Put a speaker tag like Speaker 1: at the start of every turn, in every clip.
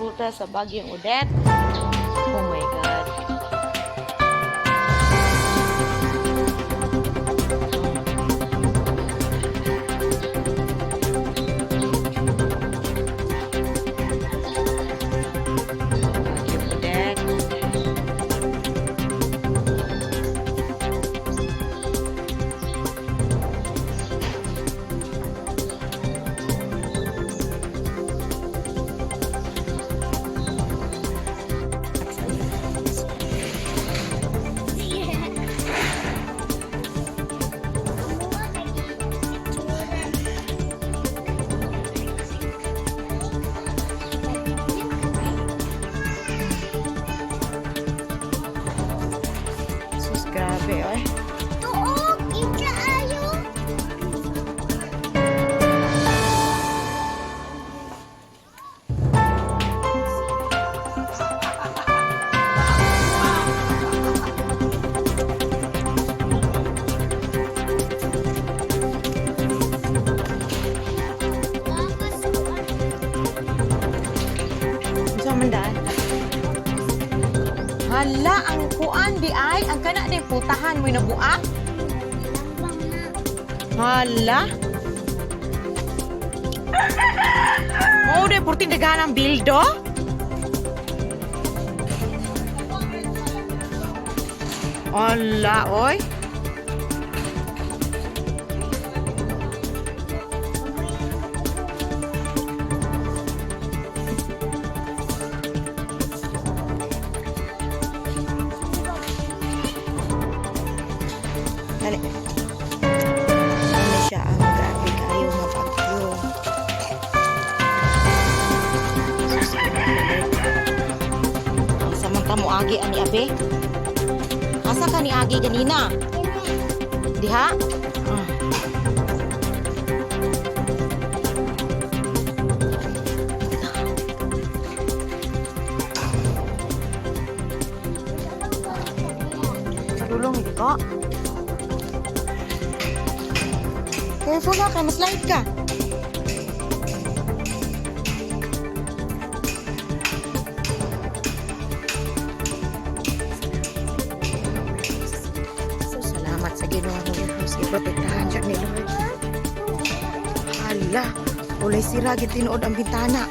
Speaker 1: fruta sa bagyong Odette. Oh my God. Bagyong Odette. Grabe, oy.
Speaker 2: Tuog, ika ayo.
Speaker 1: Unsa man daan? Hala, ang kuan di ay, ang kana din putahan mo nabuak.
Speaker 2: Lambang na.
Speaker 1: Hala. Mao de purti daganang bildo. Hala, oy. Dali. Ano siya ang grabe kayo mapagyo. Samanta mo agi ani abe. Asa ka ni agi ganina? Diha? Ah. Tulong hindi ko. Careful ka, kaya maslide ka. So, salamat sa ginawa mo yan. Sige, protektahan siya ni Lord. Hala, ulay sira, gitinood ang bintana.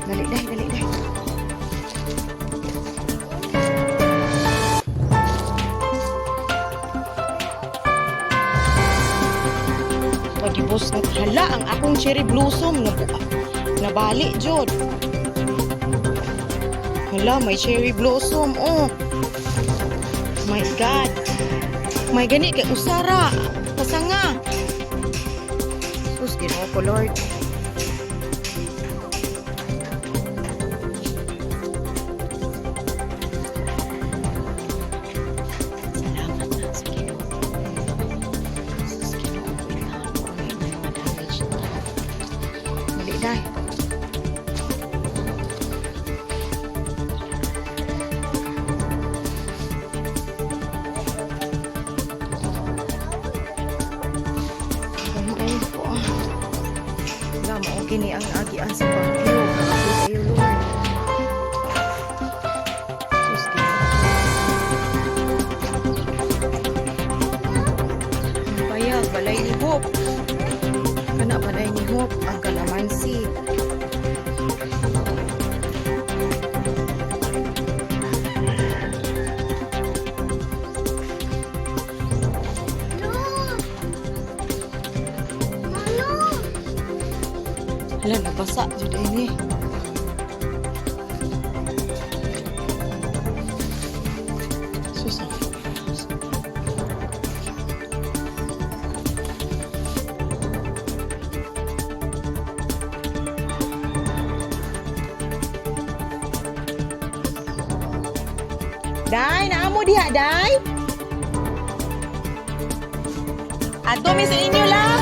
Speaker 1: Dali, dali, dali, dali. Pagibos na hala ang akong cherry blossom nabali jud. Hala, may cherry blossom oh. My God. May gani kay usara. Kasanga. Sus, Ginoo ko Lord. Salamat na sa Ginoo. Sus, Ginoo ko inahan mo ang inyong mga damage na. Dali, dahil. Kini ang agian sa bagyo. Grabe kayo, Lord. Sus, ang payag, balay ni Hope. Kana balay ni Hope, ang kalamansi. Hala, nabasa dyan ini. Susah. Day, naamo diha, Day? Ato mi sa inyo lang.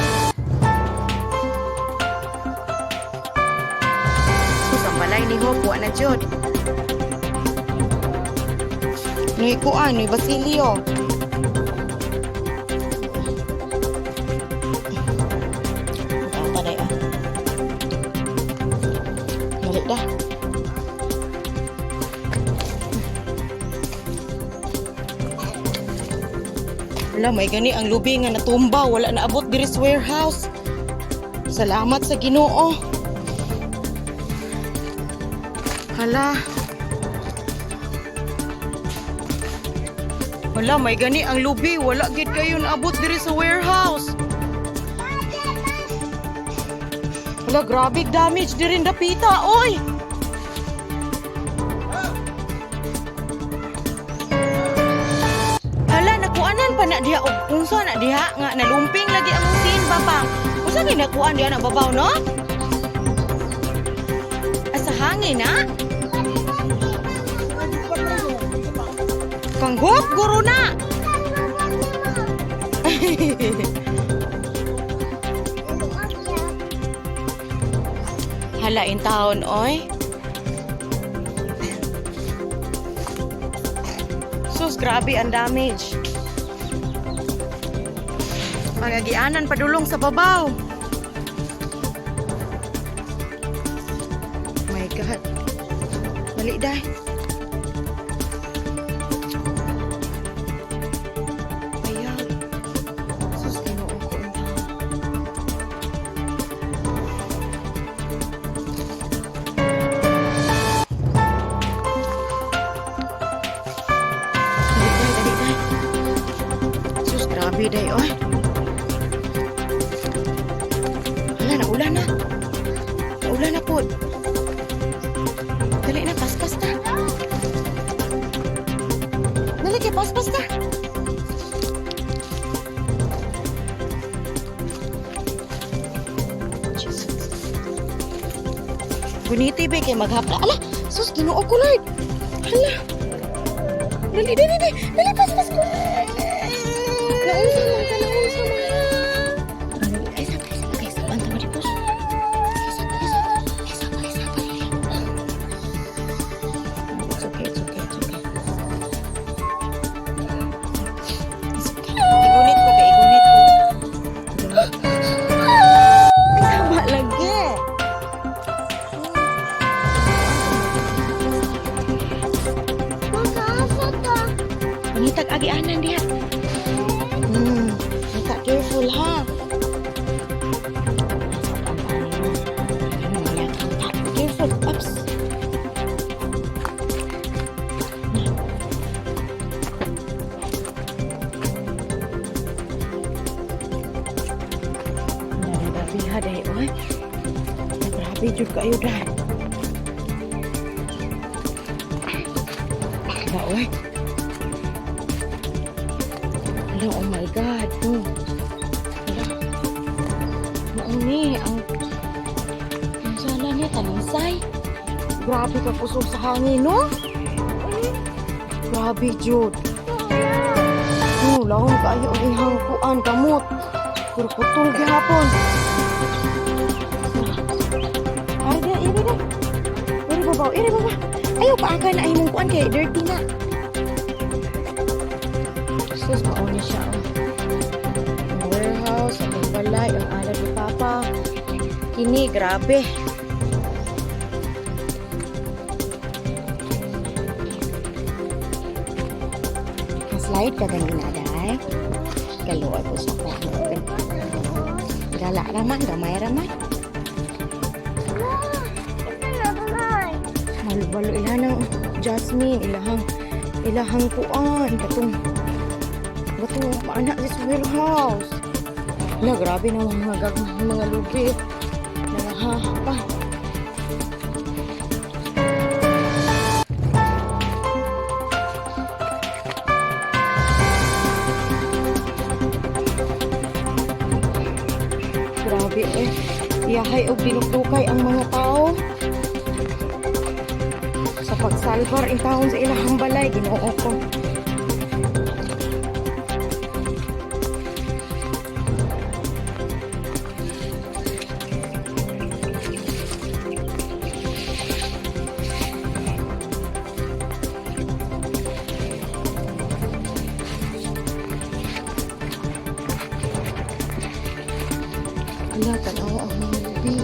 Speaker 1: Balay ni Hope, wa na jud. Ni kuan, ni Basilio. Ito, taday ah. Balik dah. Hala, may gani ang lubi nga natumba. Wala na abot diri sa warehouse. Salamat sa Ginoo. Hala. Hala, may gani ang lubi. Wala gid kayo naabot diri sa warehouse. Hala, grabe damage diri dapita, oy. Hala, nakuanan pa na diha og unsa na diha nga nalumping lagi ang usin papa. Unsa ni nakuan diha na babaw no? Asa hangin na? Panggop guru na. Hala in taon oy. Sus, grabe ang damage. Magagianan padulong sa babaw. My God. Balik dah. Ayaw. Sus, tinuong ko na. Dali. Sus, grabe day, oy. Naulan na. Naulan na po. Dali na, paspas na. Dali kayo, paspas na. Jesus. Guniti ba kayo maghapla? Ala, sus, Ginoo ko, Lord. Hala. Dali, paspas ko. Naunsa mo. Ngitag agianan dia. Ngitag careful ha. Careful, ups. Grabe dahil, oy. Grabe jud kayo dahil. Oy. Oh my God. Mauni ang sala niya talisay. Grabe ka pusog sa hangin, no? Grabe, Jude. Lahon kayo ang ihang kuan kamot. Puro putol gihapon. Ay, iri da. Iri babaw. Ayaw paaka na imong kuan kay dirty na. Sus, mauni siya. Ang warehouse, ang balay, ang alam ni Papa. Kini, grabe. Slide ka ganyan na, day. Kaluwa ko sa kanya. Gala raman, gamay raman. Malu-balo ilan ng Jasmine, ilahang kuan, katong maanak sa warehouse. Wala, grabe na mga lubi. Nangahapa. Grabe eh. Iyahay o dinukdukay ang mga tao. Sa pagsalvar in taon sa ilahang balay, Ginoo ko. Wala, tanawa ang mga lubi.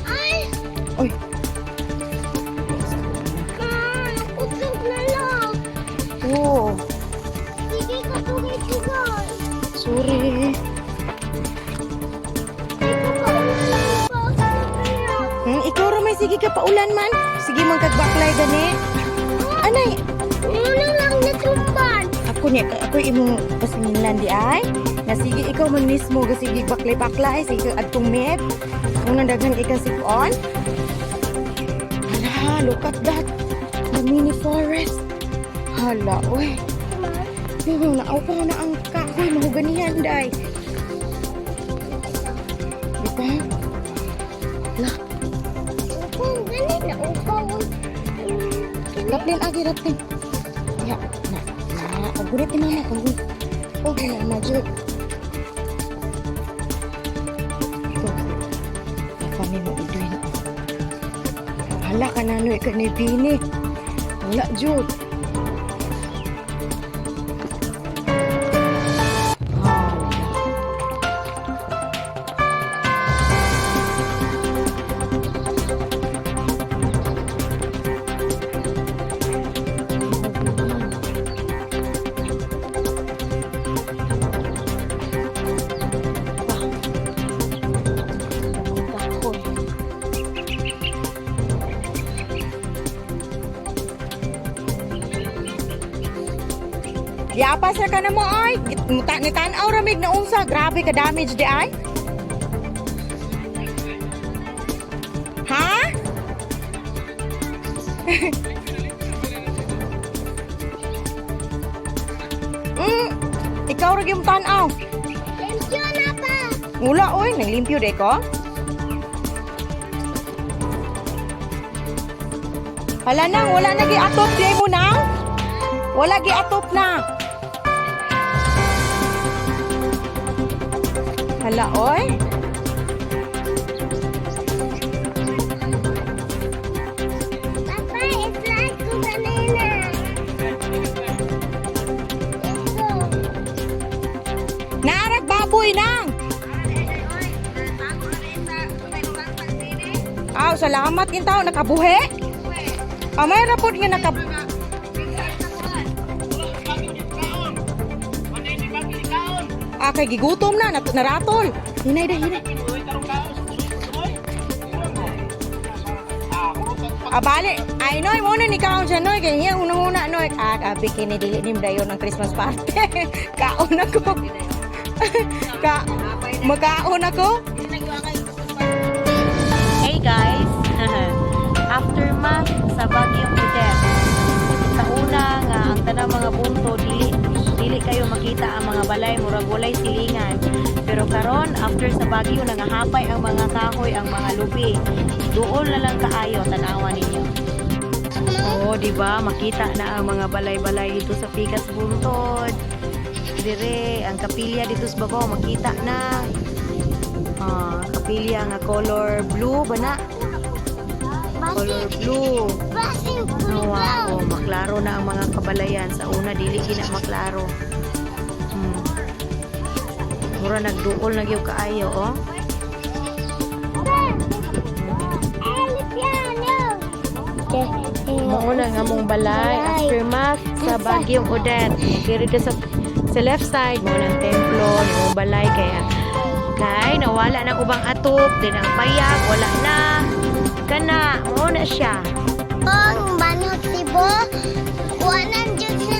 Speaker 2: Ay!
Speaker 1: Oy!
Speaker 2: Nakusog na lang.
Speaker 1: Oo.
Speaker 2: Sige ka tugay-tugay.
Speaker 1: sorry. Ikaw ramay, sige ka paulan man. Sige man kagbaklay gani. Anay,
Speaker 2: Ano lang natumban?
Speaker 1: ako imong pasinginlan di ay. Nga sige ikaw man mismo ga sige baklay-baklay, sige adtong met. Kung nandagan ikaw sikon. Hala, look at that. The mini forest. Hala, oy. Naaw pa na ang kahoy, mahuganihan day. Diba? Hala.
Speaker 2: Upang ganit na upang.
Speaker 1: Raplin agi, raplin. Ya, agulit ni mama kung na majud. Ito. Kami mo iduin. Hala ka na no ka ni Bini. Wala jud. Diapa sa ka na mo ay. Nitanaw ramig na unsa. Grabe ka damage di ay. Ha? Ikaw rin yung tanaw.
Speaker 2: Limpyo na pa.
Speaker 1: Mula oy, naglimpyo de ko. Hala nang, wala na gi-atop di mo nang. Wala gi-atop na. Hala oy.
Speaker 2: Papa, i-flash ko kanina. Ito.
Speaker 1: Naarag baboy nang. Aw, salamat kin tao nakabuhi. May rapod nga nakab kay gigutom na naratol. Hinay da hinay. Bali, ay noy mo na ni kaon siya noy kay iya unang-una noy. Bikini dili nim dayon ng Christmas party. Kaon ako. Makaon ako. Hey guys. Aftermath sa bagyong Odette. Sa una nga ang tanang mga punto dili kayo makita ang mga balay murag walay silingan. Pero karon after sa bagyo nangahapay ang mga kahoy, ang mga lubi. Duol na lang kaayo tanawan ninyo. Oh, di ba? Makita na ang mga balay-balay dito sa Pikas Buntod. Dire, ang kapilya dito sa babaw makita na. Kapilya nga color blue ba na? Color blue. Wow, maklaro na ang mga kabalayan. Sa una, dili gina maklaro. Mura nagduol na gyud kaayo, oh. Mauna nga mong balay. Aftermath sa bagyong Odette. Kiri ka sa left side. Mauna ang templo. Yung balay. Kaya nawala ng ubang atop. Din ang payag. Wala na. Kana. Mauna siya.
Speaker 2: Ang banot si Bo. Wanan dyan na